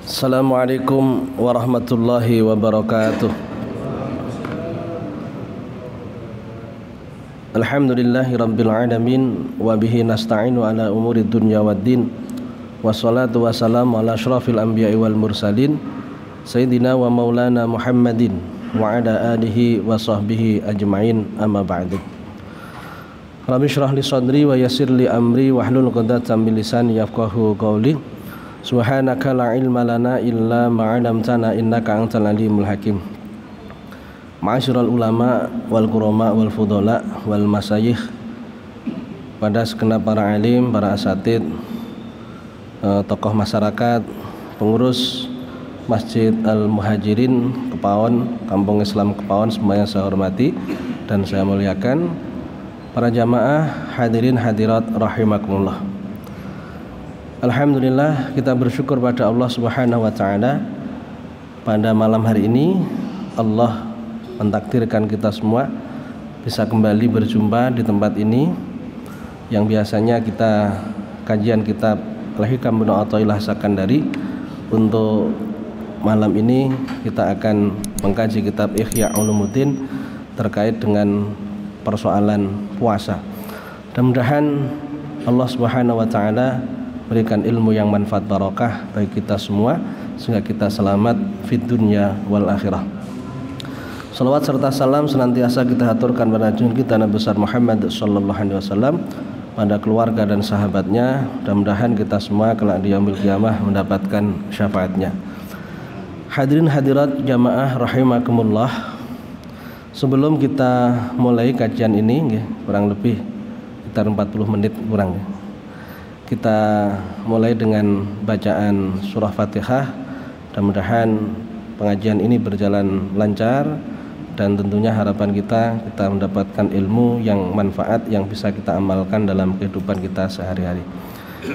Assalamualaikum warahmatullahi wabarakatuh. Alhamdulillahi rabbil alamin wa bihi nasta'inu ala umuri dunya waddin. Wassalatu wassalamu ala asyrafil anbiya'i wal mursalin sayyidina wa maulana Muhammadin wa ala alihi wa sahbihi ajma'in, amma ba'du. Rabbi syrah li sadri wa yassir li amri wahlul 'uqdatam min lisani yafqahu qawli. Subhanaka la ilma lana illa ma 'allamtana innaka antal alimul hakim. Ma'asyiral ulama wal qurama wal fudala wal masayikh, pada segenap para alim, para asatid, tokoh masyarakat, pengurus Masjid Al-Muhajirin Kepaon, Kampung Islam Kepaon, semuanya saya hormati dan saya muliakan. Para jamaah hadirin hadirat rahimakumullah. Alhamdulillah, kita bersyukur pada Allah Subhanahu wa taala, pada malam hari ini Allah mentakdirkan kita semua bisa kembali berjumpa di tempat ini yang biasanya kita kajian kitab Al-Hikam bin Athaillah Sakandari. Untuk malam ini kita akan mengkaji kitab Ihya Ulumuddin terkait dengan persoalan puasa. Mudah-mudahan Allah Subhanahu wa taala berikan ilmu yang manfaat barokah bagi kita semua sehingga kita selamat fid dunya wal akhirah. Salawat serta salam senantiasa kita haturkan pada junjungan kita Nabi besar Muhammad sallallahu alaihi wasallam, pada keluarga dan sahabatnya. Mudah-mudahan kita semua kelak di yaumil qiyamah mendapatkan syafaatnya. Hadirin hadirat jamaah rahimakumullah. Sebelum kita mulai kajian ini, kurang lebih sekitar 40 menit kurang, kita mulai dengan bacaan surah Fatihah. Mudah-mudahan pengajian ini berjalan lancar dan tentunya harapan kita mendapatkan ilmu yang manfaat yang bisa kita amalkan dalam kehidupan kita sehari-hari.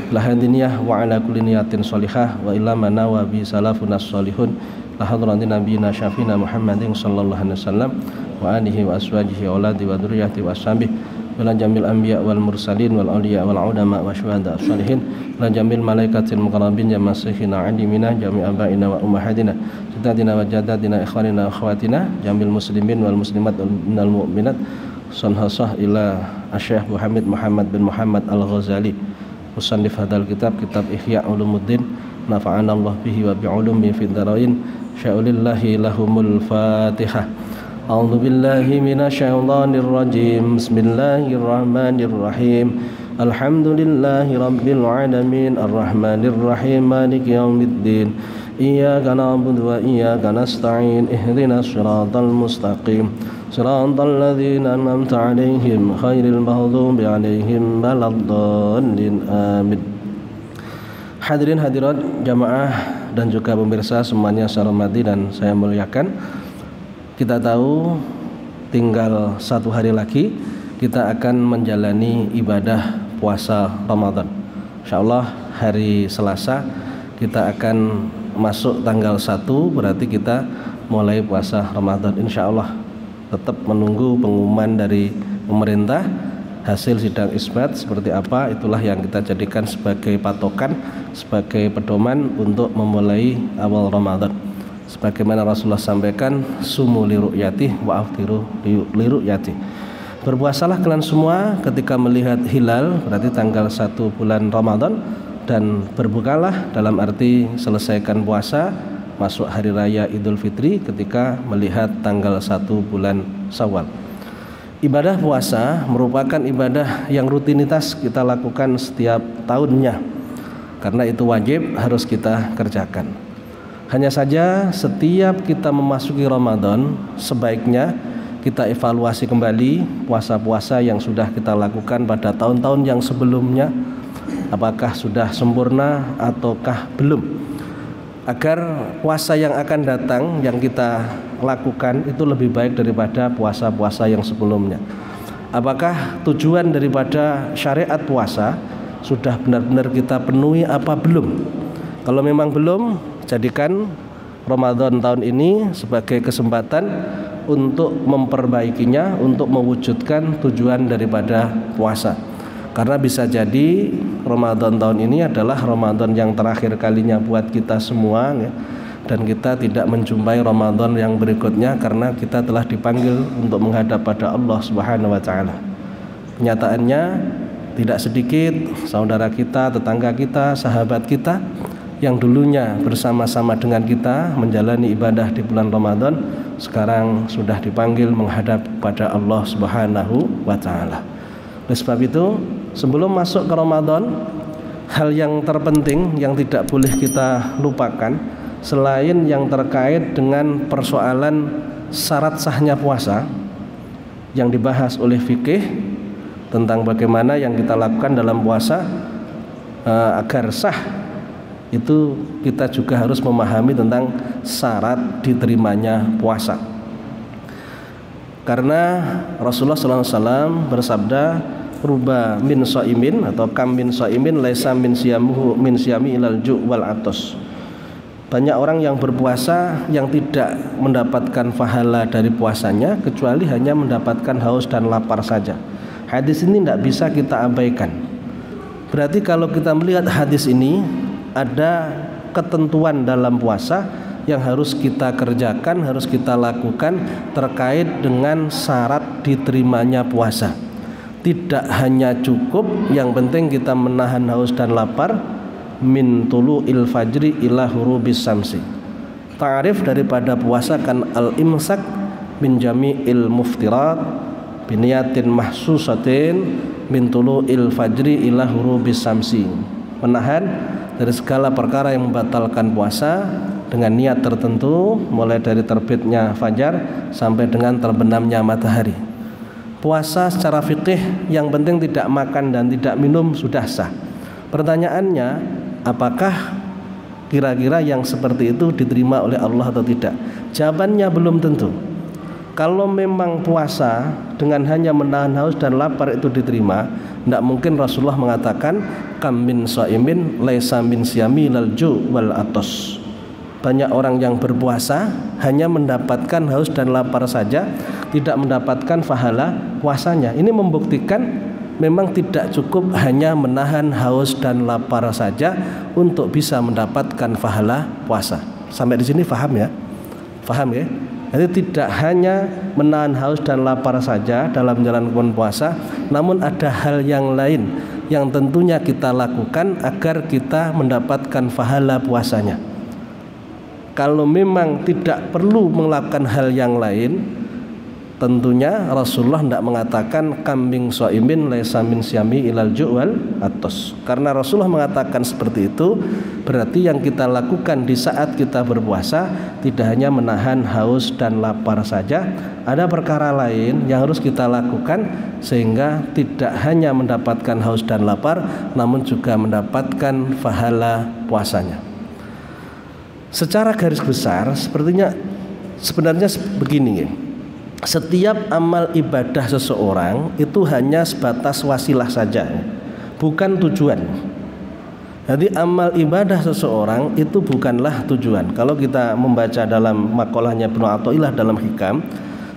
La hadiniyah wa ala kulli niyatin sholihah wa ila mana wa bi salafunas sholihun la hadratin nabiyina syafina Muhammadin sallallahu alaihi wasallam wa alihi wa aswajihi wa auladi wa dzurriyyati wa ashabihi wala jamil anbiya wal mursalin wal awliya wal ulama wa syuhada sholihin wala jamil malaikatil muqarrabin jama sayyidina alimina jami abaina wa ummahatina jadadina wa jadadina ikhwanina wa akhwatina jamil muslimin wal muslimat minal mu'minat sanhasah ila Syekh Muhammad bin Muhammad Al-Ghazali musannif hadal kitab Ihya Ulumuddin, nafa'ana Allah bihi wa bi'ulumi fid dharain. Sya'ulillahi lahumul Fatihah. A'udzu billahi minasyaitonir rajim. Bismillahirrahmanirrahim. Alhamdulillahi rabbil alamin arrahmanir rahim maliki yaumiddin. Iyyaka na'budu wa iyyaka nasta'in. Ihdinas siratal mustaqim. Siratal ladzina an'amta 'alaihim ghairil maghdubi 'alaihim waladdallin. Amin. Hadirin hadirat jamaah dan juga pemirsa semuanya saya hormati dan saya muliakan. Kita tahu tinggal 1 hari lagi kita akan menjalani ibadah puasa Ramadan. Insyaallah hari Selasa kita akan masuk tanggal 1, berarti kita mulai puasa Ramadan. Insyaallah tetap menunggu pengumuman dari pemerintah, hasil sidang isbat seperti apa, itulah yang kita jadikan sebagai patokan, sebagai pedoman untuk memulai awal Ramadan. Sebagaimana Rasulullah sampaikan, sumu li ru'yati wa aftiru li ru'yati. Berpuasalah kalian semua ketika melihat hilal, berarti tanggal 1 bulan Ramadan, dan berbukalah dalam arti selesaikan puasa masuk hari raya Idul Fitri ketika melihat tanggal 1 bulan Syawal. Ibadah puasa merupakan ibadah yang rutinitas kita lakukan setiap tahunnya, karena itu wajib harus kita kerjakan. Hanya saja setiap kita memasuki Ramadan, sebaiknya kita evaluasi kembali puasa-puasa yang sudah kita lakukan pada tahun-tahun yang sebelumnya, apakah sudah sempurna ataukah belum, agar puasa yang akan datang yang kita lakukan itu lebih baik daripada puasa-puasa yang sebelumnya. Apakah tujuan daripada syariat puasa sudah benar-benar kita penuhi apa belum? Kalau memang belum, jadikan Ramadan tahun ini sebagai kesempatan untuk memperbaikinya, untuk mewujudkan tujuan daripada puasa. Karena bisa jadi Ramadan tahun ini adalah Ramadan yang terakhir kalinya buat kita semua ya. Dan kita tidak menjumpai Ramadan yang berikutnya karena kita telah dipanggil untuk menghadap pada Allah Subhanahu wa taala. Kenyataannya tidak sedikit saudara kita, tetangga kita, sahabat kita yang dulunya bersama-sama dengan kita menjalani ibadah di bulan Ramadan sekarang sudah dipanggil menghadap pada Allah Subhanahu wa taala. Oleh sebab itu, sebelum masuk ke Ramadan, hal yang terpenting yang tidak boleh kita lupakan selain yang terkait dengan persoalan syarat sahnya puasa yang dibahas oleh fikih tentang bagaimana yang kita lakukan dalam puasa agar sah, itu kita juga harus memahami tentang syarat diterimanya puasa. Karena Rasulullah SAW bersabda, ruba min shaimin atau kam min shaimin laisa min siyami ilal ju' wal atos. Banyak orang yang berpuasa yang tidak mendapatkan pahala dari puasanya kecuali hanya mendapatkan haus dan lapar saja. Hadis ini tidak bisa kita abaikan. Berarti kalau kita melihat hadis ini, ada ketentuan dalam puasa yang harus kita kerjakan, harus kita lakukan terkait dengan syarat diterimanya puasa. Tidak hanya cukup yang penting kita menahan haus dan lapar min tulu'il fajri ila hurubis samsi. Ta'rif daripada puasa kan al-imsak min jami'il muftirat biniyatin mahsusatin min tulu'il fajri ila hurubis samsi. Menahan dari segala perkara yang membatalkan puasa dengan niat tertentu mulai dari terbitnya fajar sampai dengan terbenamnya matahari. Puasa secara fikih yang penting tidak makan dan tidak minum sudah sah. Pertanyaannya, apakah kira-kira yang seperti itu diterima oleh Allah atau tidak? Jawabannya belum tentu. Kalau memang puasa dengan hanya menahan haus dan lapar itu diterima, tidak mungkin Rasulullah mengatakan kam min shaimin laisa min siyami lal ju' wal atos. Banyak orang yang berpuasa hanya mendapatkan haus dan lapar saja, tidak mendapatkan pahala puasanya. Ini membuktikan memang tidak cukup hanya menahan haus dan lapar saja untuk bisa mendapatkan pahala puasa. Sampai di sini paham ya? Paham ya? Jadi tidak hanya menahan haus dan lapar saja dalam menjalankan puasa, namun ada hal yang lain yang tentunya kita lakukan agar kita mendapatkan pahala puasanya. Kalau memang tidak perlu melakukan hal yang lain, tentunya Rasulullah tidak mengatakan kambing shaimin laisa min siyami ilal ju' wal atos. Karena Rasulullah mengatakan seperti itu, berarti yang kita lakukan di saat kita berpuasa tidak hanya menahan haus dan lapar saja, ada perkara lain yang harus kita lakukan sehingga tidak hanya mendapatkan haus dan lapar, namun juga mendapatkan pahala puasanya. Secara garis besar sebenarnya begini ya. Setiap amal ibadah seseorang itu hanya sebatas wasilah saja, bukan tujuan. Jadi amal ibadah seseorang itu bukanlah tujuan. Kalau kita membaca dalam makalahnya Ibnu Athaillah dalam Hikam,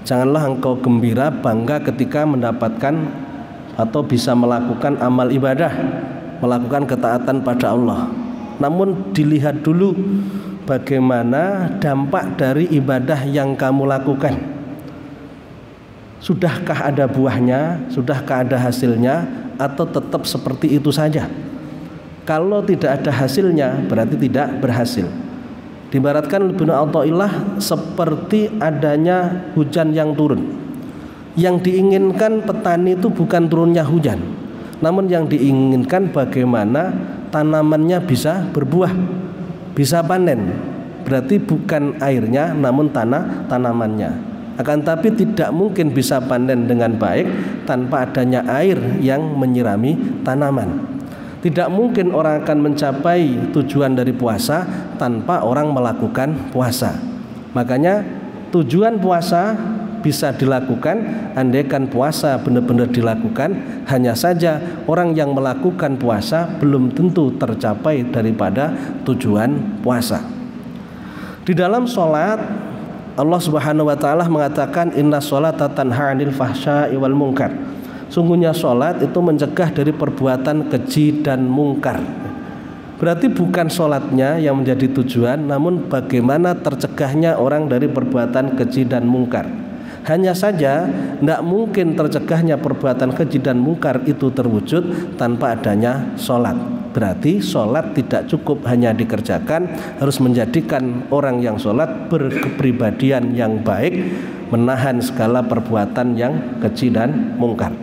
janganlah engkau gembira bangga ketika mendapatkan atau bisa melakukan amal ibadah, melakukan ketaatan pada Allah. Namun dilihat dulu bagaimana dampak dari ibadah yang kamu lakukan. Sudahkah ada buahnya, sudahkah ada hasilnya, atau tetap seperti itu saja? Kalau tidak ada hasilnya berarti tidak berhasil. Diibaratkan Ibnu Athaillah seperti adanya hujan yang turun. Yang diinginkan petani itu bukan turunnya hujan, namun yang diinginkan bagaimana tanamannya bisa berbuah, bisa panen. Berarti bukan airnya namun tanamannya. Akan tapi tidak mungkin bisa panen dengan baik tanpa adanya air yang menyirami tanaman. Tidak mungkin orang akan mencapai tujuan dari puasa tanpa orang melakukan puasa. Makanya tujuan puasa bisa dilakukan andaikan puasa benar-benar dilakukan. Hanya saja orang yang melakukan puasa belum tentu tercapai daripada tujuan puasa. Di dalam sholat Allah Subhanahu wa taala mengatakan inna sholata tanha 'anil fahsya'i wal munkar. Sungguhnya sholat itu mencegah dari perbuatan keji dan mungkar. Berarti bukan sholatnya yang menjadi tujuan, namun bagaimana tercegahnya orang dari perbuatan keji dan mungkar. Hanya saja tidak mungkin tercegahnya perbuatan keji dan mungkar itu terwujud tanpa adanya sholat. Berarti sholat tidak cukup hanya dikerjakan, harus menjadikan orang yang sholat berkepribadian yang baik, menahan segala perbuatan yang keji dan mungkar.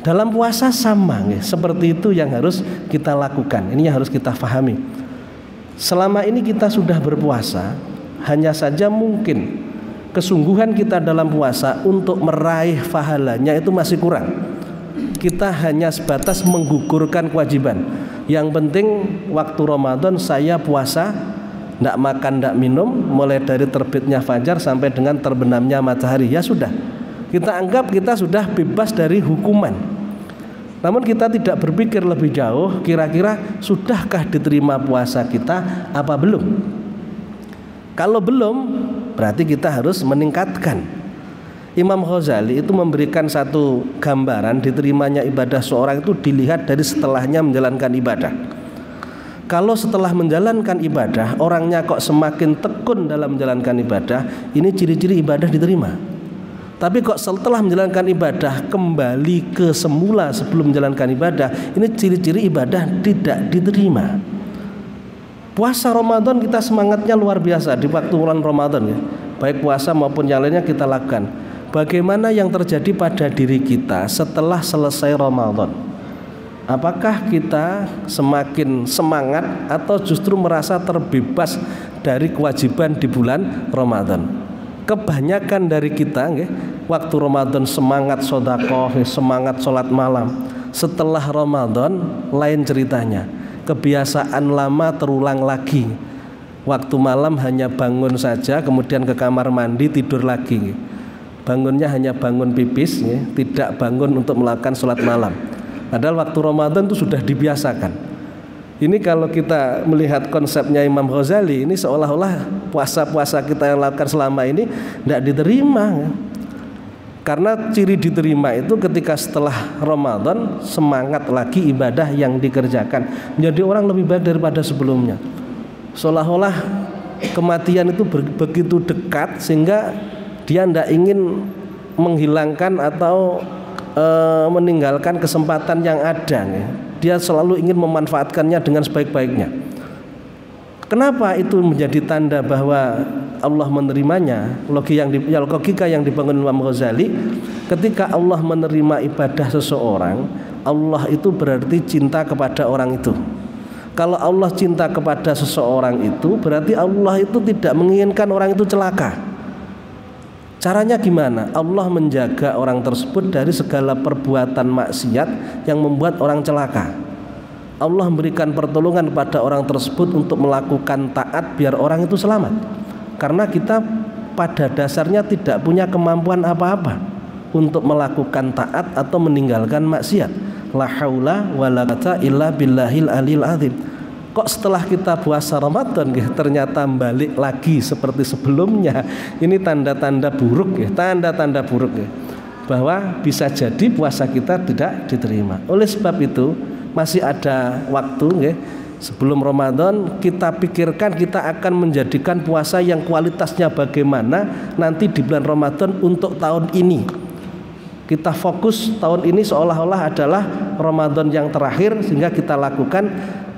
Dalam puasa sama, seperti itu yang harus kita lakukan. Ini yang harus kita pahami. Selama ini kita sudah berpuasa, hanya saja mungkin kesungguhan kita dalam puasa untuk meraih pahalanya itu masih kurang. Kita hanya sebatas menggugurkan kewajiban. Yang penting waktu Ramadan saya puasa, tidak makan, tidak minum, mulai dari terbitnya fajar sampai dengan terbenamnya matahari. Ya sudah, kita anggap kita sudah bebas dari hukuman. Namun kita tidak berpikir lebih jauh, kira-kira sudahkah diterima puasa kita apa belum? Kalau belum, berarti kita harus meningkatkan. Imam Ghazali itu memberikan satu gambaran diterimanya ibadah seorang itu dilihat dari setelahnya menjalankan ibadah. Kalau setelah menjalankan ibadah orangnya kok semakin tekun dalam menjalankan ibadah, ini ciri-ciri ibadah diterima. Tapi kok setelah menjalankan ibadah kembali ke semula sebelum menjalankan ibadah, ini ciri-ciri ibadah tidak diterima. Puasa Ramadan kita semangatnya luar biasa di waktu bulan Ramadan ya. Baik puasa maupun yang lainnya kita lakukan. Bagaimana yang terjadi pada diri kita setelah selesai Ramadan? Apakah kita semakin semangat atau justru merasa terbebas dari kewajiban di bulan Ramadan? Kebanyakan dari kita waktu Ramadan semangat sedekah, semangat sholat malam. Setelah Ramadan lain ceritanya. Kebiasaan lama terulang lagi. Waktu malam hanya bangun saja, kemudian ke kamar mandi tidur lagi. Bangunnya hanya bangun pipis, tidak bangun untuk melakukan sholat malam. Padahal waktu Ramadan itu sudah dibiasakan. Ini kalau kita melihat konsepnya Imam Ghazali, ini seolah-olah puasa-puasa kita yang lakukan selama ini tidak diterima. Karena ciri diterima itu ketika setelah Ramadan semangat lagi ibadah yang dikerjakan, menjadi orang lebih baik daripada sebelumnya. Seolah-olah kematian itu begitu dekat sehingga dia tidak ingin menghilangkan atau meninggalkan kesempatan yang ada. Dia selalu ingin memanfaatkannya dengan sebaik-baiknya. Kenapa itu menjadi tanda bahwa Allah menerimanya? Logika yang dibangun Imam Ghazali, ketika Allah menerima ibadah seseorang, Allah itu berarti cinta kepada orang itu. Kalau Allah cinta kepada seseorang itu, berarti Allah itu tidak menginginkan orang itu celaka. Caranya gimana? Allah menjaga orang tersebut dari segala perbuatan maksiat yang membuat orang celaka. Allah memberikan pertolongan kepada orang tersebut untuk melakukan taat biar orang itu selamat. Karena kita pada dasarnya tidak punya kemampuan apa-apa untuk melakukan taat atau meninggalkan maksiat. La haula wala quwwata illa billahil aliyil azim. Kok setelah kita puasa Ramadan ternyata balik lagi seperti sebelumnya? Ini tanda-tanda buruk ya, tanda-tanda buruk ya, bahwa bisa jadi puasa kita tidak diterima. Oleh sebab itu masih ada waktu ya, sebelum Ramadan kita pikirkan kita akan menjadikan puasa yang kualitasnya bagaimana nanti di bulan Ramadan untuk tahun ini. Kita fokus tahun ini seolah-olah adalah Ramadan yang terakhir sehingga kita lakukan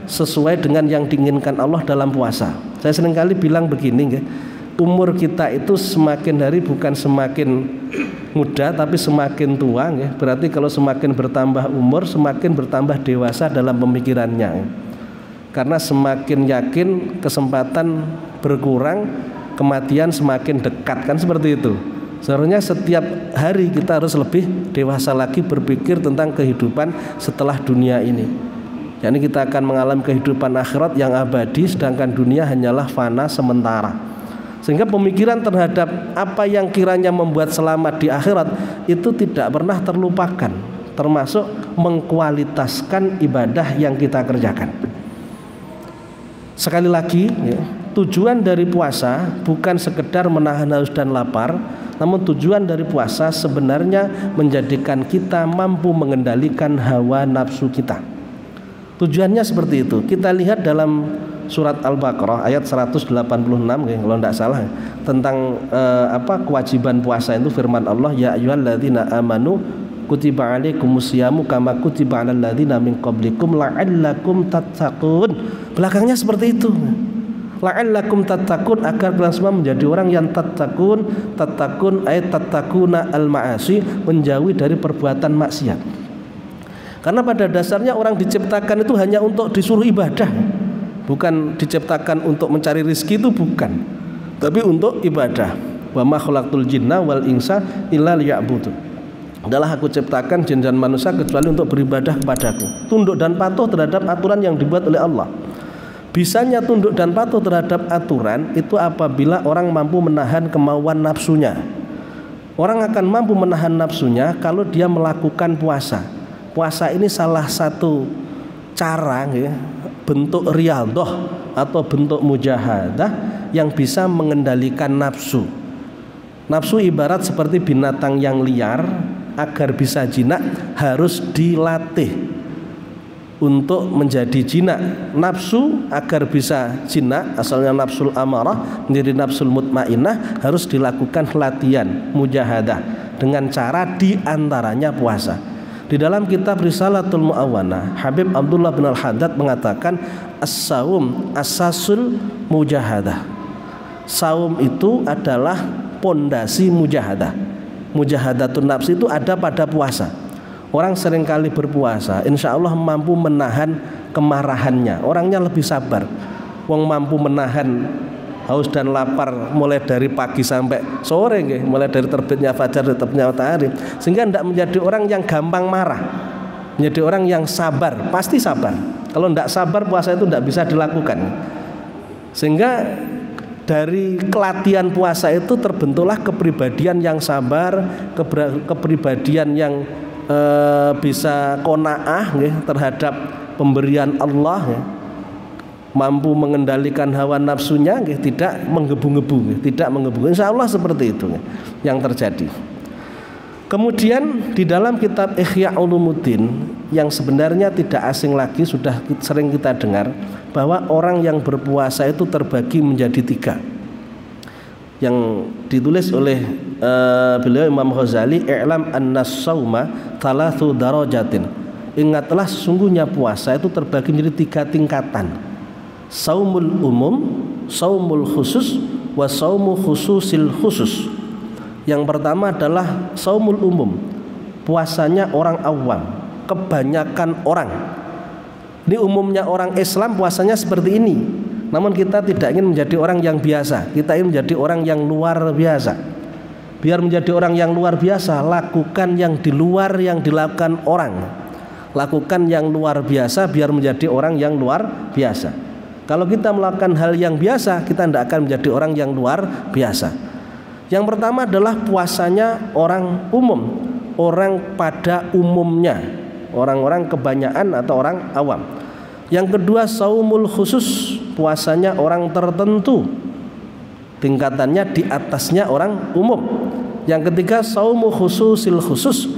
sesuai dengan yang diinginkan Allah dalam puasa. Saya seringkali bilang begini, umur kita itu semakin hari bukan semakin muda tapi semakin tua. Berarti kalau semakin bertambah umur semakin bertambah dewasa dalam pemikirannya. Karena semakin yakin kesempatan berkurang, kematian semakin dekat, kan seperti itu. Sebenarnya setiap hari kita harus lebih dewasa lagi berpikir tentang kehidupan setelah dunia ini. Yani kita akan mengalami kehidupan akhirat yang abadi, sedangkan dunia hanyalah fana sementara. Sehingga pemikiran terhadap apa yang kiranya membuat selamat di akhirat itu tidak pernah terlupakan, termasuk mengkualitaskan ibadah yang kita kerjakan. Sekali lagi, tujuan dari puasa bukan sekedar menahan haus dan lapar, Namun tujuan dari puasa sebenarnya menjadikan kita mampu mengendalikan hawa nafsu kita. Tujuannya seperti itu. Kita lihat dalam surat Al-Baqarah ayat 186 kalau tidak salah, tentang kewajiban puasa itu firman Allah, ya ayyuhalladzina amanu kutiba alaikumusyamu kama kutiba alal ladzina min qablikum la'allakum tattaqun. Belakangnya seperti itu. La'allakum tattaqun, agar kalian semua menjadi orang yang tattaqun ayat tattaquna al-ma'asi, menjauhi dari perbuatan maksiat. Karena pada dasarnya orang diciptakan itu hanya untuk disuruh ibadah, bukan diciptakan untuk mencari rezeki, itu bukan, tapi untuk ibadah. Wa ma khalaqtul jinna wal insa illa liya'budun. Adalah aku ciptakan jin dan manusia kecuali untuk beribadah kepadaku, tunduk dan patuh terhadap aturan yang dibuat oleh Allah. Bisanya tunduk dan patuh terhadap aturan itu apabila orang mampu menahan kemauan nafsunya. Orang akan mampu menahan nafsunya kalau dia melakukan puasa. Puasa ini salah satu cara ya, bentuk riyadhah atau bentuk mujahadah yang bisa mengendalikan nafsu. Nafsu ibarat seperti binatang yang liar, agar bisa jinak harus dilatih untuk menjadi jinak. Nafsu agar bisa jinak, asalnya nafsul amarah menjadi nafsul mutmainnah, harus dilakukan latihan mujahadah dengan cara diantaranya puasa. Di dalam kitab Risalatul Mu'awwanah, Habib Abdullah bin Al-Haddad mengatakan as-saum asasul mujahadah. Saum itu adalah pondasi mujahadah. Mujahadatun nafsi itu ada pada puasa. Orang seringkali berpuasa, insya Allah mampu menahan kemarahannya. Orangnya lebih sabar. Wong mampu menahan haus dan lapar mulai dari pagi sampai sore, mulai dari terbitnya fajar dan terbitnya matahari, sehingga tidak menjadi orang yang gampang marah, menjadi orang yang sabar, pasti sabar. Kalau tidak sabar, puasa itu tidak bisa dilakukan. Sehingga dari kelatihan puasa itu terbentuklah kepribadian yang sabar, kepribadian yang bisa qanaah terhadap pemberian Allah, mampu mengendalikan hawa nafsunya, tidak menggebu-gebu, Insya Allah seperti itu yang terjadi. Kemudian di dalam kitab Ihya Ulumuddin yang sebenarnya tidak asing lagi, sudah sering kita dengar, bahwa orang yang berpuasa itu terbagi menjadi 3, yang ditulis oleh beliau Imam Ghazali, i'lam annas-sauma thalathu darajatin. Ingatlah sesungguhnya puasa itu terbagi menjadi 3 tingkatan. Saumul umum, saumul khusus, wa saumu khususil khusus. Yang pertama adalah saumul umum, puasanya orang awam, kebanyakan orang. Ini umumnya orang Islam puasanya seperti ini. Namun kita tidak ingin menjadi orang yang biasa, kita ingin menjadi orang yang luar biasa. Biar menjadi orang yang luar biasa, lakukan yang di luar yang dilakukan orang. Lakukan yang luar biasa biar menjadi orang yang luar biasa. Kalau kita melakukan hal yang biasa, kita tidak akan menjadi orang yang luar biasa. Yang pertama adalah puasanya orang umum, orang pada umumnya, orang-orang kebanyakan atau orang awam. Yang kedua saumul khusus, puasanya orang tertentu, tingkatannya di atasnya orang umum. Yang ketiga saumu khususil khusus,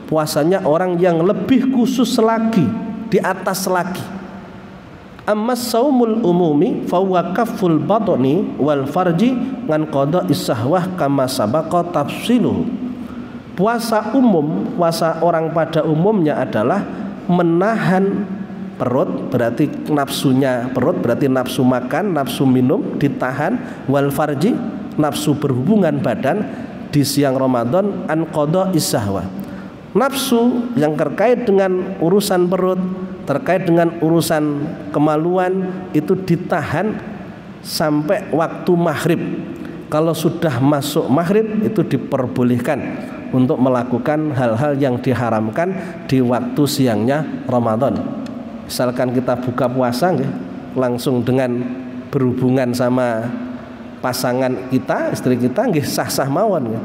puasanya orang yang lebih khusus lagi, di atas lagi. Amma saumul umumi fahuwa kafful batni wal farji ngan qada'is sahwah kama sabaqa tafsiluhu. Puasa umum, puasa orang pada umumnya adalah menahan perut, berarti nafsunya perut, berarti nafsu makan, nafsu minum ditahan, wal farji, nafsu berhubungan badan di siang Ramadan, an qada'is sahwah, nafsu yang terkait dengan urusan perut, terkait dengan urusan kemaluan itu ditahan sampai waktu maghrib. Kalau sudah masuk maghrib itu diperbolehkan untuk melakukan hal-hal yang diharamkan di waktu siangnya Ramadan. Misalkan kita buka puasa langsung dengan berhubungan sama pasangan kita, istri kita, sah-sah mawon,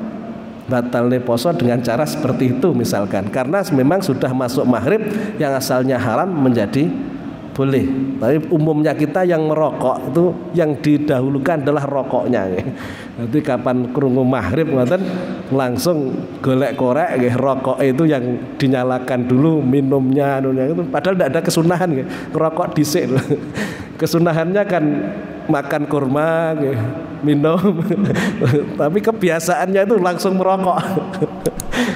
batal poso dengan cara seperti itu misalkan, karena memang sudah masuk maghrib yang asalnya haram menjadi boleh. Tapi umumnya kita yang merokok itu yang didahulukan adalah rokoknya. Nanti kapan krungu maghrib ngoten langsung golek korek nggih, rokok itu yang dinyalakan dulu, minumnya itu padahal tidak ada kesunahan nggih. Ngerokok dhisik. Kesunahannya kan makan kurma nggih, minum. Tapi kebiasaannya itu langsung merokok.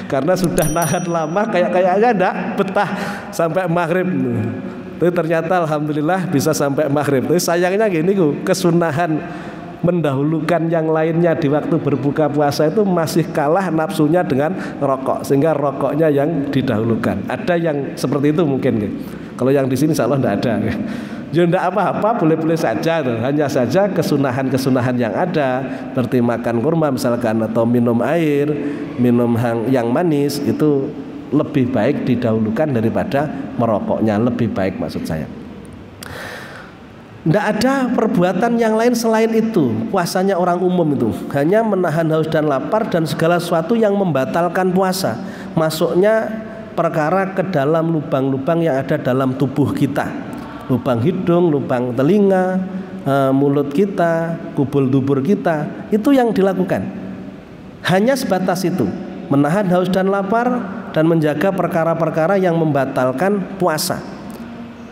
Karena sudah nahan lama kayaknya enggak betah sampai maghrib. Tapi ternyata alhamdulillah bisa sampai maghrib. Tapi sayangnya gini kesunahan mendahulukan yang lainnya di waktu berbuka puasa itu masih kalah nafsunya dengan rokok, sehingga rokoknya yang didahulukan. Ada yang seperti itu mungkin. Kalau yang di sini insya Allah tidak ada. Ya tidak apa-apa, boleh-boleh saja. Hanya saja kesunahan-kesunahan yang ada seperti makan kurma misalkan, atau minum air, minum yang manis itu lebih baik didahulukan daripada merokoknya, lebih baik maksud saya. Tidak ada perbuatan yang lain selain itu. Puasanya orang umum itu hanya menahan haus dan lapar dan segala sesuatu yang membatalkan puasa. Masuknya perkara ke dalam lubang-lubang yang ada dalam tubuh kita, lubang hidung, lubang telinga, mulut kita, kubul dubur kita, itu yang dilakukan. Hanya sebatas itu, menahan haus dan lapar dan menjaga perkara-perkara yang membatalkan puasa.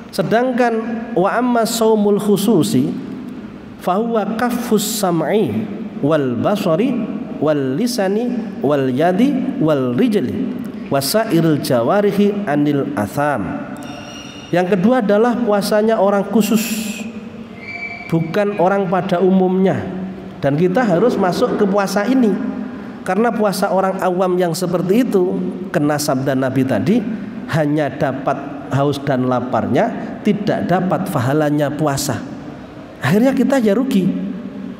Sedangkan wa amma shaumul khususi fahuwa kaffus sam'i wal basari wal lisani wal yadi wal rijli wasairil jawarihi anil atham. Yang kedua adalah puasanya orang khusus, bukan orang pada umumnya. Dan kita harus masuk ke puasa ini. Karena puasa orang awam yang seperti itu kena sabda Nabi tadi, hanya dapat haus dan laparnya, tidak dapat pahalanya puasa. Akhirnya kita ya rugi.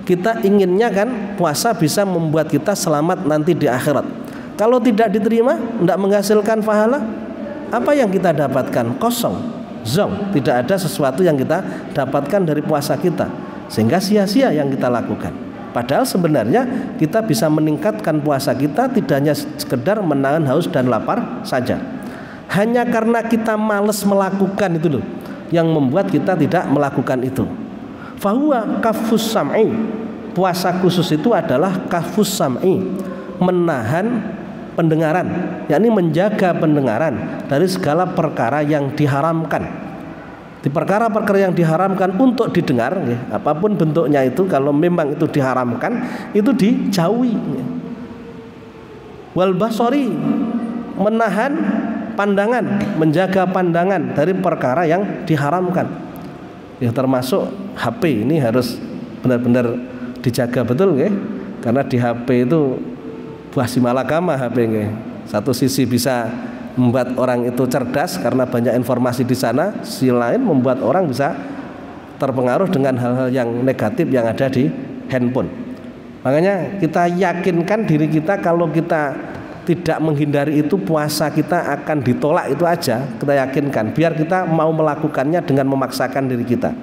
Kita inginnya kan puasa bisa membuat kita selamat nanti di akhirat. Kalau tidak diterima, tidak menghasilkan pahala, apa yang kita dapatkan? Kosong, zong. Tidak ada sesuatu yang kita dapatkan dari puasa kita, sehingga sia-sia yang kita lakukan. Padahal sebenarnya kita bisa meningkatkan puasa kita tidak hanya sekedar menahan haus dan lapar saja. Hanya karena kita malas melakukan itu loh yang membuat kita tidak melakukan itu. Fahuwa kafus sam'i. Puasa khusus itu adalah kafus sam'i, menahan pendengaran, yakni menjaga pendengaran dari segala perkara yang diharamkan. Di perkara-perkara yang diharamkan untuk didengar, ya, apapun bentuknya itu, kalau memang itu diharamkan, itu dijauhi. Wal basari, menahan pandangan, menjaga pandangan dari perkara yang diharamkan. Ya, termasuk HP ini harus benar-benar dijaga betul, ya. Karena di HP itu buah si malakama HP, ya. Satu sisi bisa membuat orang itu cerdas karena banyak informasi di sana, sisi lain membuat orang bisa terpengaruh dengan hal-hal yang negatif yang ada di handphone. Makanya kita yakinkan diri kita, kalau kita tidak menghindari itu, puasa kita akan ditolak, itu aja kita yakinkan, biar kita mau melakukannya dengan memaksakan diri kita.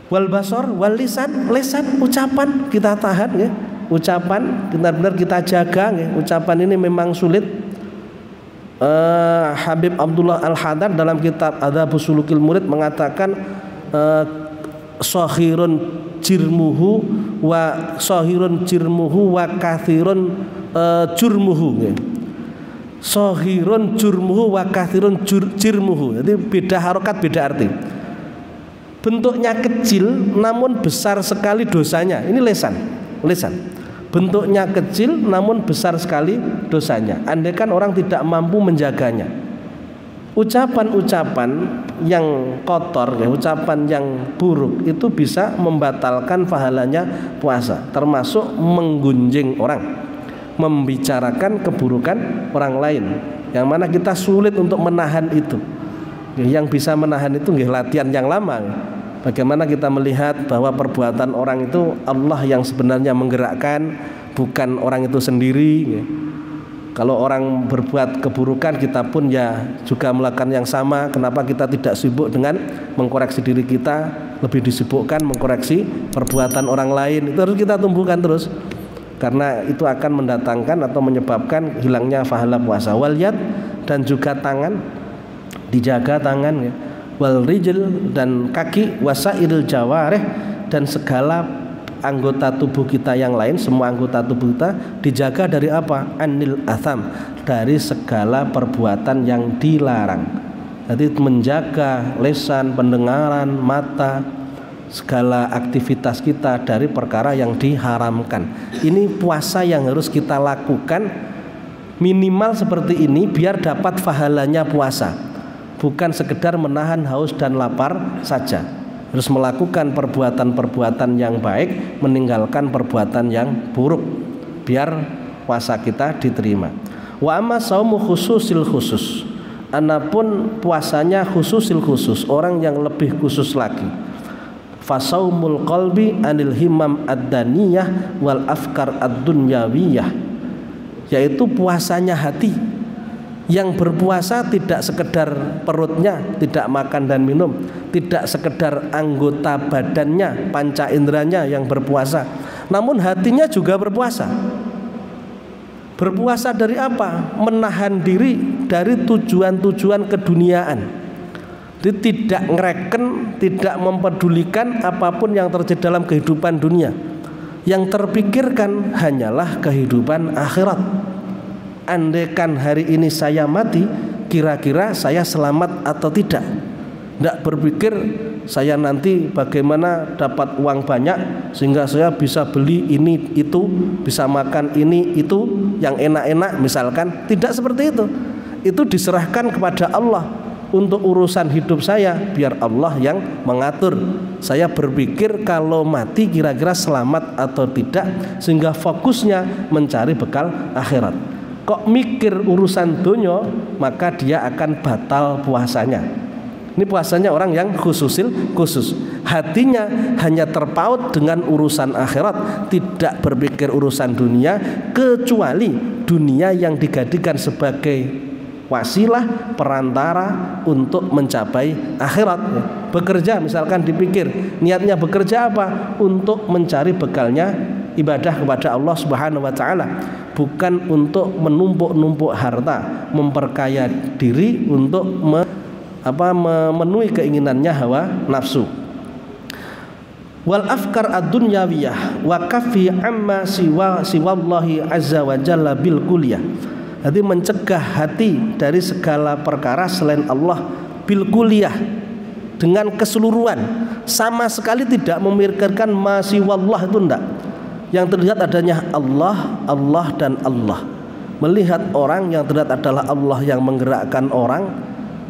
Wal basar wal lisan, lisan ucapan kita tahan, ya. Ucapan benar-benar kita jaga, ya. Ucapan ini memang sulit. Habib Abdullah Al-Haddad dalam kitab Adzabus Sulukil Murid mengatakan sahirun jirmuhu wa kathirun jurmuhu. Sahirun jurmuhu wa kathirun jirmuhu. Jadi beda harokat, beda arti. Bentuknya kecil namun besar sekali dosanya. Ini lisan. Bentuknya kecil namun besar sekali dosanya. Andaikan orang tidak mampu menjaganya. Ucapan-ucapan yang kotor, ya, ucapan yang buruk itu bisa membatalkan pahalanya puasa. Termasuk menggunjing orang, membicarakan keburukan orang lain, yang mana kita sulit untuk menahan itu. Yang bisa menahan itu latihan yang lama. Bagaimana kita melihat bahwa perbuatan orang itu Allah yang sebenarnya menggerakkan, bukan orang itu sendiri. Kalau orang berbuat keburukan, kita pun ya juga melakukan yang sama. Kenapa kita tidak sibuk dengan mengkoreksi diri kita, lebih disibukkan mengkoreksi perbuatan orang lain? Itu harus kita tumbuhkan terus, karena itu akan mendatangkan atau menyebabkan hilangnya pahala puasa. Wal yad, dan juga tangan, dijaga tangan, ya. wal rijl dan kaki, wasairil jawarih dan segala anggota tubuh kita yang lain, semua anggota tubuh kita dijaga dari apa? Anil atham, dari segala perbuatan yang dilarang. Jadi menjaga lisan, pendengaran, mata, segala aktivitas kita dari perkara yang diharamkan. Ini puasa yang harus kita lakukan minimal seperti ini biar dapat pahalanya puasa. Bukan sekedar menahan haus dan lapar saja. Harus melakukan perbuatan-perbuatan yang baik, meninggalkan perbuatan yang buruk biar puasa kita diterima. Wa amma saumu khususil khusus, anapun puasanya khususil khusus, orang yang lebih khusus lagi. Fasaumul qalbi anil himam ad-daniyah wal afkar ad-dunyawiyah, yaitu puasanya hati. Yang berpuasa tidak sekedar perutnya, tidak makan dan minum, tidak sekedar anggota badannya, panca inderanya yang berpuasa, namun hatinya juga berpuasa. Berpuasa dari apa? Menahan diri dari tujuan-tujuan keduniaan. Jadi tidak ngereken, tidak mempedulikan apapun yang terjadi dalam kehidupan dunia. Yang terpikirkan hanyalah kehidupan akhirat. Andaikan hari ini saya mati, kira-kira saya selamat atau tidak. Tidak berpikir saya nanti bagaimana dapat uang banyak sehingga saya bisa beli ini itu, bisa makan ini itu yang enak-enak misalkan. Tidak seperti itu. Itu diserahkan kepada Allah untuk urusan hidup saya, biar Allah yang mengatur. Saya berpikir kalau mati kira-kira selamat atau tidak, sehingga fokusnya mencari bekal akhirat. Kok mikir urusan dunia, maka dia akan batal puasanya. Ini puasanya orang yang khusus. Hatinya hanya terpaut dengan urusan akhirat, tidak berpikir urusan dunia, kecuali dunia yang dijadikan sebagai wasilah perantara untuk mencapai akhirat. Bekerja misalkan dipikir niatnya bekerja apa? Untuk mencari bekalnya ibadah kepada Allah Subhanahu wa taala, bukan untuk menumpuk-numpuk harta, memperkaya diri untuk memenuhi keinginannya hawa nafsu. Wal afkar ad-dunyawiyah wa kafi amma siwallahi azza wa jalla bil kulliyah. Jadi mencegah hati dari segala perkara selain Allah bil kulliyah, dengan keseluruhan, sama sekali tidak memikirkan masiwallah, itu enggak. Yang terlihat adanya Allah, Allah dan Allah. Melihat orang yang terlihat adalah Allah yang menggerakkan orang.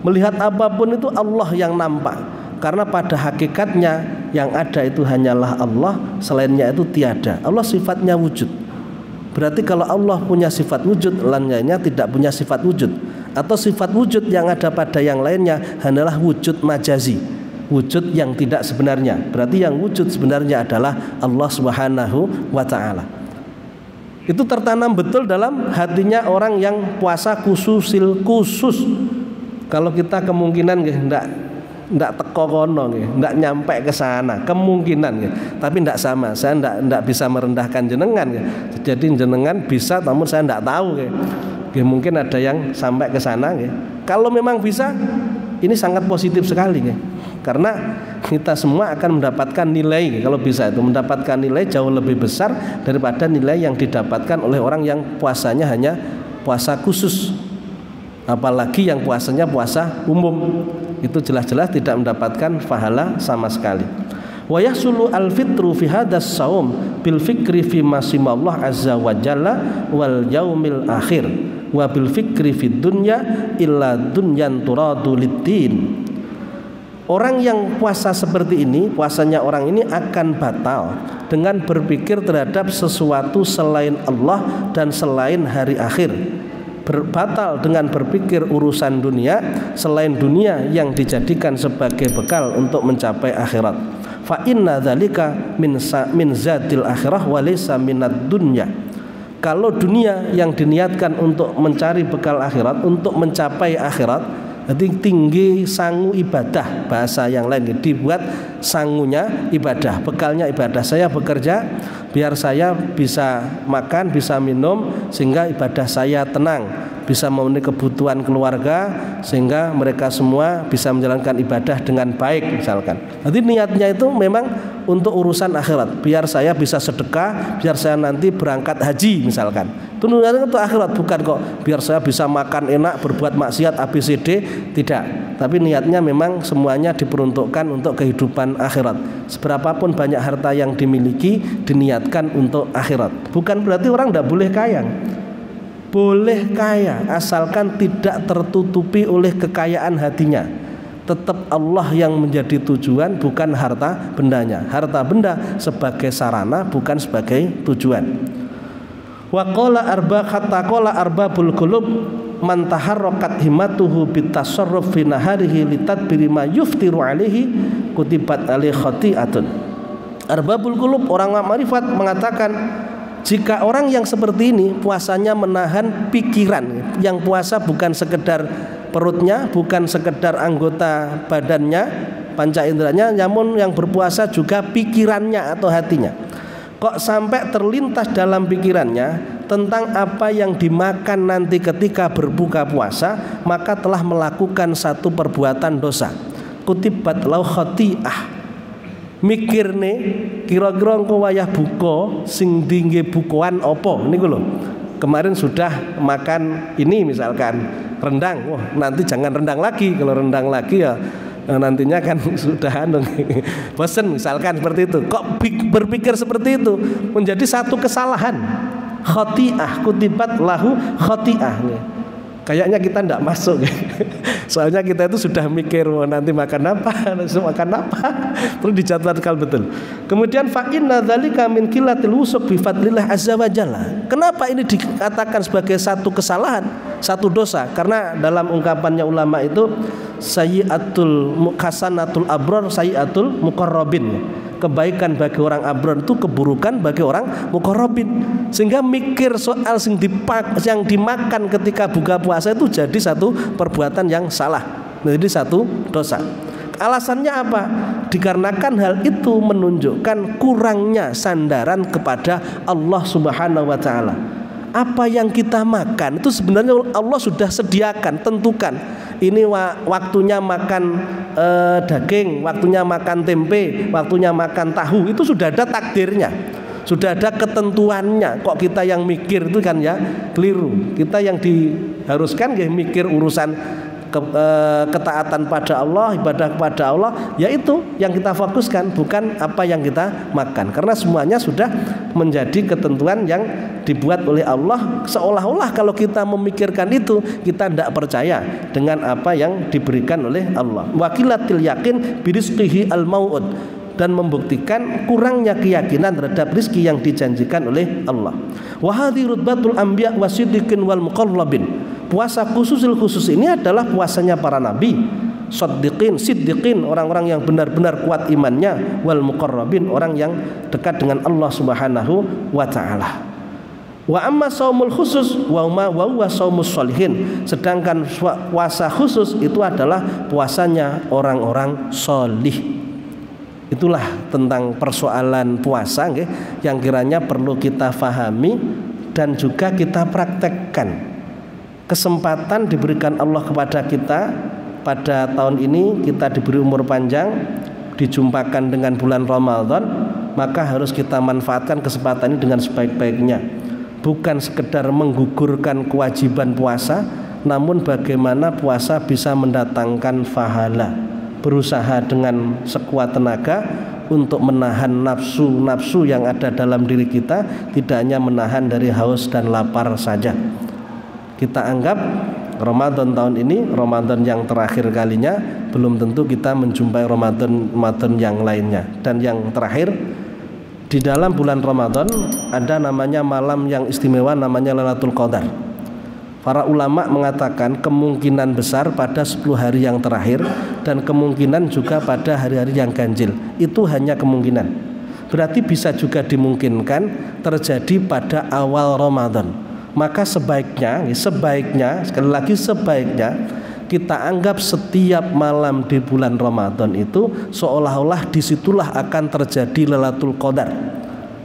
Melihat apapun itu Allah yang nampak. Karena pada hakikatnya yang ada itu hanyalah Allah, selainnya itu tiada. Allah sifatnya wujud. Berarti kalau Allah punya sifat wujud, lainnya tidak punya sifat wujud. Atau sifat wujud yang ada pada yang lainnya hanyalah wujud majazi, wujud yang tidak sebenarnya. Berarti yang wujud sebenarnya adalah Allah Subhanahu wa ta'ala. Itu tertanam betul dalam hatinya orang yang puasa khususil khusus. Kalau kita kemungkinan ndak teko kono, ndak nyampe ke sana, kemungkinan, tapi ndak sama. Saya ndak bisa merendahkan jenengan. Jadi jenengan bisa, namun saya ndak tahu. Mungkin ada yang sampai ke sana. Kalau memang bisa, ini sangat positif sekali. Karena kita semua akan mendapatkan nilai, kalau bisa itu mendapatkan nilai jauh lebih besar daripada nilai yang didapatkan oleh orang yang puasanya hanya puasa khusus. Apalagi yang puasanya puasa umum, itu jelas-jelas tidak mendapatkan pahala sama sekali. Wa yahsulu al-fitru fi hadas saum bil fikri fi masimallah azza wa jalla wal yaumil akhir wa bil fikri fid dunya illa dunyan turadu lid-din. Orang yang puasa seperti ini, puasanya orang ini akan batal dengan berpikir terhadap sesuatu selain Allah dan selain hari akhir. Batal dengan berpikir urusan dunia selain dunia yang dijadikan sebagai bekal untuk mencapai akhirat. Fa inna dzalika min zatil akhirah wa laysa minad dunya. Kalau dunia yang diniatkan untuk mencari bekal akhirat, untuk mencapai akhirat, jadi tinggi sangu ibadah, bahasa yang lain dibuat sangunya ibadah, bekalnya ibadah. Saya bekerja biar saya bisa makan, bisa minum, sehingga ibadah saya tenang. bisa memenuhi kebutuhan keluarga, sehingga mereka semua bisa menjalankan ibadah dengan baik misalkan. Nanti niatnya itu memang untuk urusan akhirat, biar saya bisa sedekah, biar saya nanti berangkat haji misalkan. Itu niatnya untuk akhirat, bukan kok biar saya bisa makan enak, berbuat maksiat ABCD, tidak. Tapi niatnya memang semuanya diperuntukkan untuk kehidupan akhirat. Seberapapun banyak harta yang dimiliki, diniatkan untuk akhirat. Bukan berarti orang tidak boleh kaya. Boleh kaya, asalkan tidak tertutupi oleh kekayaan hatinya. Tetap Allah yang menjadi tujuan, bukan harta bendanya. Harta benda sebagai sarana, bukan sebagai tujuan. Wa qala arbabul qulub man taharrakat himmatuhu bitasarruf fi naharihi litadbiri ma yuftiru alaihi kutibat alaihi khati'atun. Arbabul qulub, orang ma'rifat, mengatakan jika orang yang seperti ini puasanya menahan pikiran, yang puasa bukan sekedar perutnya, bukan sekedar anggota badannya, panca inderanya, namun yang berpuasa juga pikirannya atau hatinya. Kok sampai terlintas dalam pikirannya tentang apa yang dimakan nanti ketika berbuka puasa, maka telah melakukan satu perbuatan dosa. Kutibat lau khati'ah. Mikir nih, kira-kira engko wayah buka sing dingge bukuan opo niku lho. Kemarin sudah makan ini misalkan rendang, wah nanti jangan rendang lagi. Kalau rendang lagi ya nantinya kan sudah bosen misalkan seperti itu. Kok berpikir seperti itu menjadi satu kesalahan. Khati'ah, kutibat lahu khati'ah nih. Kayaknya kita tidak masuk. Soalnya kita itu sudah mikir nanti makan apa, terus dijadwalkan betul. Kemudian fa inna dzalika min qillatil wusuq bi fadlillah azza wa jalla. Kenapa ini dikatakan sebagai satu kesalahan, satu dosa? Karena dalam ungkapannya ulama itu sayyi'atul hasanatul abrar sayyi'atul muqarrabin. Kebaikan bagi orang abrar itu keburukan bagi orang muqarrabin. Sehingga mikir soal yang dimakan ketika buka puasa itu jadi satu perbuatan yang salah, menjadi satu dosa. Alasannya apa? Dikarenakan hal itu menunjukkan kurangnya sandaran kepada Allah Subhanahu wa taala. Apa yang kita makan itu sebenarnya Allah sudah sediakan, tentukan. Ini waktunya makan daging, waktunya makan tempe, waktunya makan tahu, itu sudah ada takdirnya, sudah ada ketentuannya. Kok kita yang mikir itu kan ya keliru. Kita yang diharuskan ya mikir urusan ketaatan pada Allah, ibadah kepada Allah, yaitu yang kita fokuskan, bukan apa yang kita makan. Karena semuanya sudah menjadi ketentuan yang dibuat oleh Allah. Seolah-olah kalau kita memikirkan itu, kita tidak percaya dengan apa yang diberikan oleh Allah. Wakilatil yakin birizqihi al-mau'ud, dan membuktikan kurangnya keyakinan terhadap rizki yang dijanjikan oleh Allah. Wa hadhi rutbatul anbiya wasiddiqin wal muqarrabin. Puasa khusus ini adalah puasanya para nabi, siddiqin, orang-orang yang benar-benar kuat imannya, wal muqarrabin, orang yang dekat dengan Allah Subhanahu wa taala. Wa amma shaumul khusus wa huwa shaumus sholihin. Sedangkan puasa khusus itu adalah puasanya orang-orang sholih. Itulah tentang persoalan puasa yang kiranya perlu kita fahami dan juga kita praktekkan. Kesempatan diberikan Allah kepada kita pada tahun ini, kita diberi umur panjang, dijumpakan dengan bulan Ramadan, maka harus kita manfaatkan kesempatan ini dengan sebaik-baiknya. Bukan sekedar menggugurkan kewajiban puasa, namun bagaimana puasa bisa mendatangkan pahala. Berusaha dengan sekuat tenaga untuk menahan nafsu-nafsu yang ada dalam diri kita, tidak hanya menahan dari haus dan lapar saja. Kita anggap Ramadan tahun ini Ramadan yang terakhir kalinya, belum tentu kita menjumpai Ramadan yang lainnya. Dan yang terakhir, di dalam bulan Ramadan ada namanya malam yang istimewa, namanya Lailatul Qadar. Para ulama mengatakan kemungkinan besar pada 10 hari yang terakhir dan kemungkinan juga pada hari-hari yang ganjil. Itu hanya kemungkinan. Berarti bisa juga dimungkinkan terjadi pada awal Ramadan. Maka sebaiknya sekali lagi sebaiknya kita anggap setiap malam di bulan Ramadan itu seolah-olah disitulah akan terjadi Lailatul Qadar.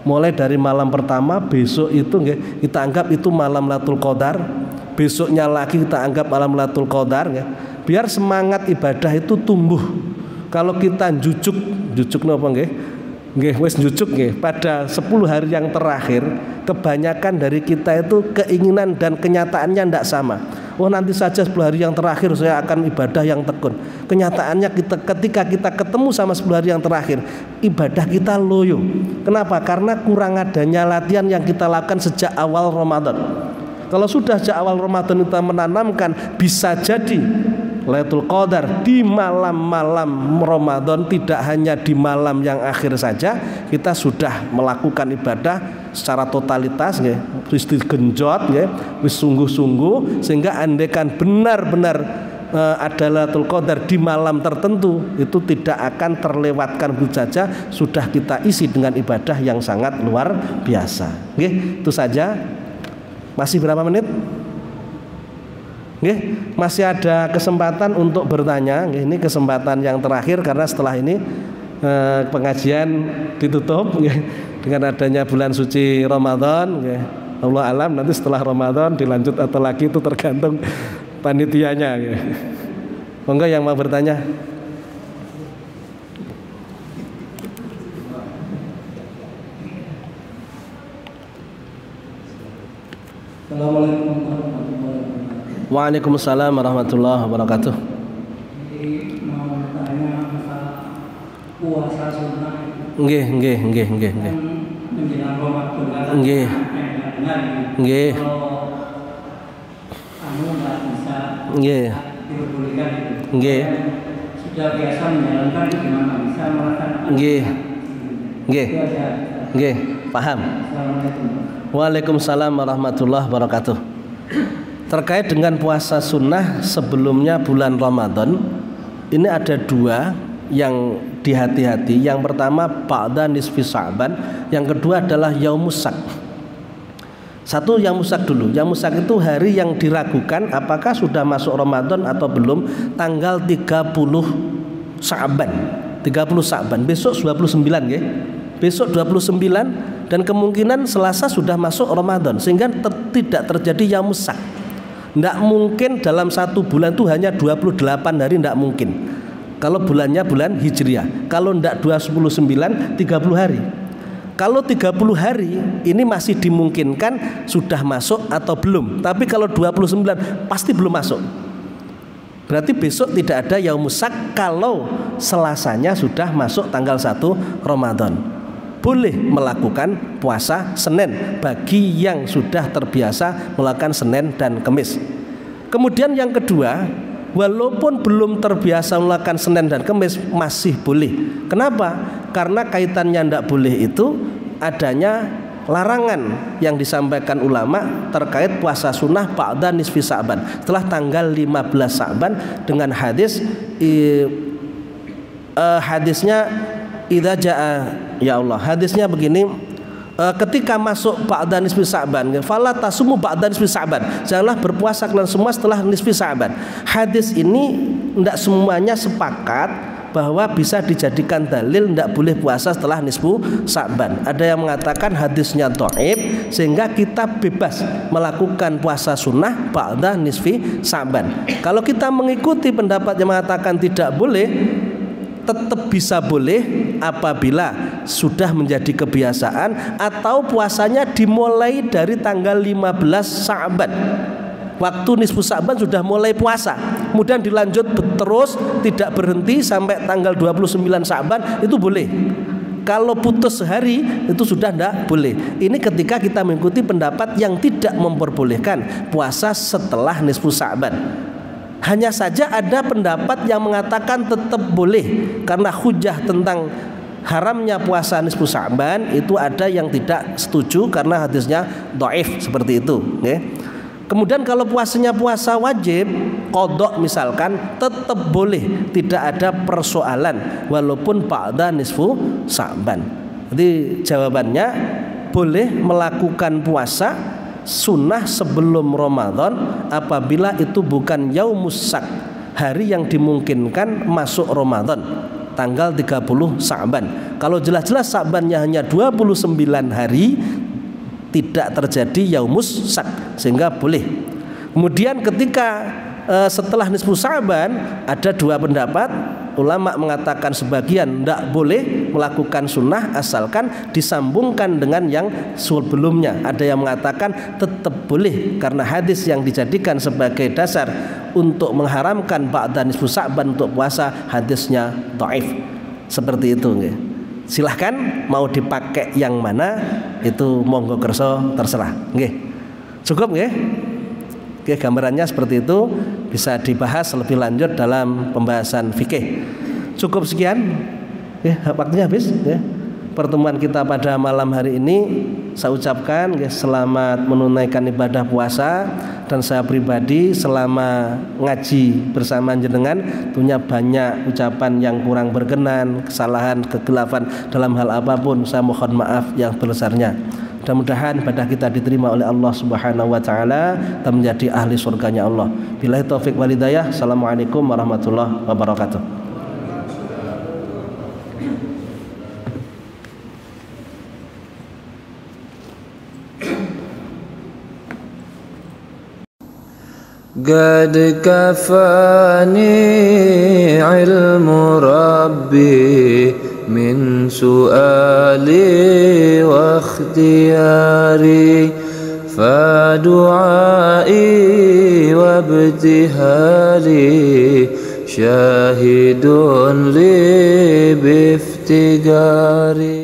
Mulai dari malam pertama besok itu kita anggap itu malam Lailatul Qadar. besoknya lagi kita anggap malam Lailatul Qadar ya. Biar semangat ibadah itu tumbuh. Kalau kita jujuk napa nggih? Nggih wis jujuk nggih. Pada 10 hari yang terakhir, kebanyakan dari kita itu keinginan dan kenyataannya tidak sama. Oh nanti saja 10 hari yang terakhir saya akan ibadah yang tekun. Kenyataannya ketika kita ketemu sama 10 hari yang terakhir, ibadah kita loyo. Kenapa? Karena kurang adanya latihan yang kita lakukan sejak awal Ramadan. Kalau sudah sejak awal Ramadan kita menanamkan, bisa jadi Lailatul Qadar di malam-malam Ramadan, tidak hanya di malam yang akhir saja, kita sudah melakukan ibadah secara totalitas nggih, wis digenjot nggih, wis sungguh-sungguh, sehingga andaikan benar-benar ada Lailatul Qadar di malam tertentu, itu tidak akan terlewatkan begitu saja, sudah kita isi dengan ibadah yang sangat luar biasa. Nggih, itu saja. Masih berapa menit? Nggih, masih ada kesempatan untuk bertanya. Nggih, ini kesempatan yang terakhir karena setelah ini pengajian ditutup nggih, dengan adanya bulan suci Ramadan nggih. Allah alam nanti setelah Ramadan dilanjut atau lagi itu tergantung panitianya nggih. Monggo yang mau bertanya. Assalamualaikum warahmatullahi wabarakatuh. Waalaikumsalam warahmatullahi wabarakatuh. Jadi mau bertanya masalah puasa sunnah. Nggih. Menjelang Ramadan kan. Nggih. Nggih. Kalau kamu nggak bisa. Nggih. Diperbolehkan. Nggih. Sudah biasa menjalankan gimana bisa melaksanakan. Nggih. Nggih. Paham. Assalamualaikum. Waalaikumsalam warahmatullahi wabarakatuh. Terkait dengan puasa sunnah sebelumnya bulan Ramadan, ini ada 2 yang dihati-hati. Yang pertama ba'da nisfi Sya'ban, yang kedua adalah yaumus sak. Satu yaumus sak dulu. Yaumus sak itu hari yang diragukan apakah sudah masuk Ramadan atau belum, tanggal 30 Sya'ban. 30 Sya'ban, besok 29 nggih. Besok 29 dan kemungkinan Selasa sudah masuk Ramadan, sehingga tidak terjadi yaumus sak. Tidak mungkin dalam 1 bulan itu hanya 28 hari, tidak mungkin. Kalau bulannya bulan Hijriah, kalau tidak 29 30 hari. Kalau 30 hari ini masih dimungkinkan sudah masuk atau belum. Tapi kalau 29 pasti belum masuk. Berarti besok tidak ada yaumus sak kalau Selasanya sudah masuk tanggal 1 Ramadan. Boleh melakukan puasa Senin bagi yang sudah terbiasa melakukan Senin dan Kamis. Kemudian yang kedua, walaupun belum terbiasa melakukan Senin dan Kamis masih boleh. Kenapa? Karena kaitannya tidak boleh itu adanya larangan yang disampaikan ulama terkait puasa sunnah ba'da nisfi Sya'ban, setelah tanggal 15 Sya'ban, dengan hadisnya idza jaa, ya Allah, hadisnya begini, ketika masuk ba'da nisfi Sya'ban, fala tasumu ba'da nisfi Sya'ban, janganlah berpuasa kalian semua setelah nisfi Sya'ban. Hadis ini tidak semuanya sepakat bahwa bisa dijadikan dalil tidak boleh puasa setelah nisfu Sya'ban. Ada yang mengatakan hadisnya dhaif sehingga kita bebas melakukan puasa sunnah ba'da nisfi Sya'ban. Kalau kita mengikuti pendapat yang mengatakan tidak boleh, tetap bisa boleh apabila sudah menjadi kebiasaan atau puasanya dimulai dari tanggal 15 Sya'ban. Waktu nisfu Sya'ban sudah mulai puasa, kemudian dilanjut terus tidak berhenti sampai tanggal 29 Sya'ban, itu boleh. Kalau putus sehari itu sudah tidak boleh. Ini ketika kita mengikuti pendapat yang tidak memperbolehkan puasa setelah nisfu Sya'ban. Hanya saja ada pendapat yang mengatakan tetap boleh, karena hujah tentang haramnya puasa nisfu Sya'ban itu ada yang tidak setuju karena hadisnya dhaif seperti itu, okay? Kemudian kalau puasanya puasa wajib qadha misalkan, tetap boleh, tidak ada persoalan walaupun ba'da nisfu Sya'ban. Jadi jawabannya boleh melakukan puasa sunnah sebelum Ramadan apabila itu bukan yaumus sak, hari yang dimungkinkan masuk Ramadan, tanggal 30 Sya'ban. Kalau jelas-jelas Sya'bannya hanya 29 hari, tidak terjadi yaumus sak, sehingga boleh. Kemudian ketika setelah nisfu Sa'ban ada dua pendapat. Ulama mengatakan sebagian tidak boleh melakukan sunnah asalkan disambungkan dengan yang sebelumnya. Ada yang mengatakan tetap boleh karena hadis yang dijadikan sebagai dasar untuk mengharamkan ba'da nisfu Sa'ban untuk puasa hadisnya dhaif. Seperti itu nggih. Silahkan mau dipakai yang mana itu monggo kerso terserah nggih. Cukup nggih? Oke, gambarannya seperti itu, bisa dibahas lebih lanjut dalam pembahasan fikih. Cukup sekian, ya, waktunya habis. Ya. Pertemuan kita pada malam hari ini saya ucapkan ya, selamat menunaikan ibadah puasa, dan saya pribadi selama ngaji bersama jenengan punya banyak ucapan yang kurang berkenan, kesalahan, kegelapan dalam hal apapun, saya mohon maaf yang sebesarnya. Mudah-mudahan ibadah kita diterima oleh Allah Subhanahu wa taala dan menjadi ahli surganya Allah. Billahi taufik wal hidayah. Assalamualaikum warahmatullahi wabarakatuh. قد كفاني علم ربي من سؤالي واختياري فدعائي وابتهالي شاهد لي بافتقاري.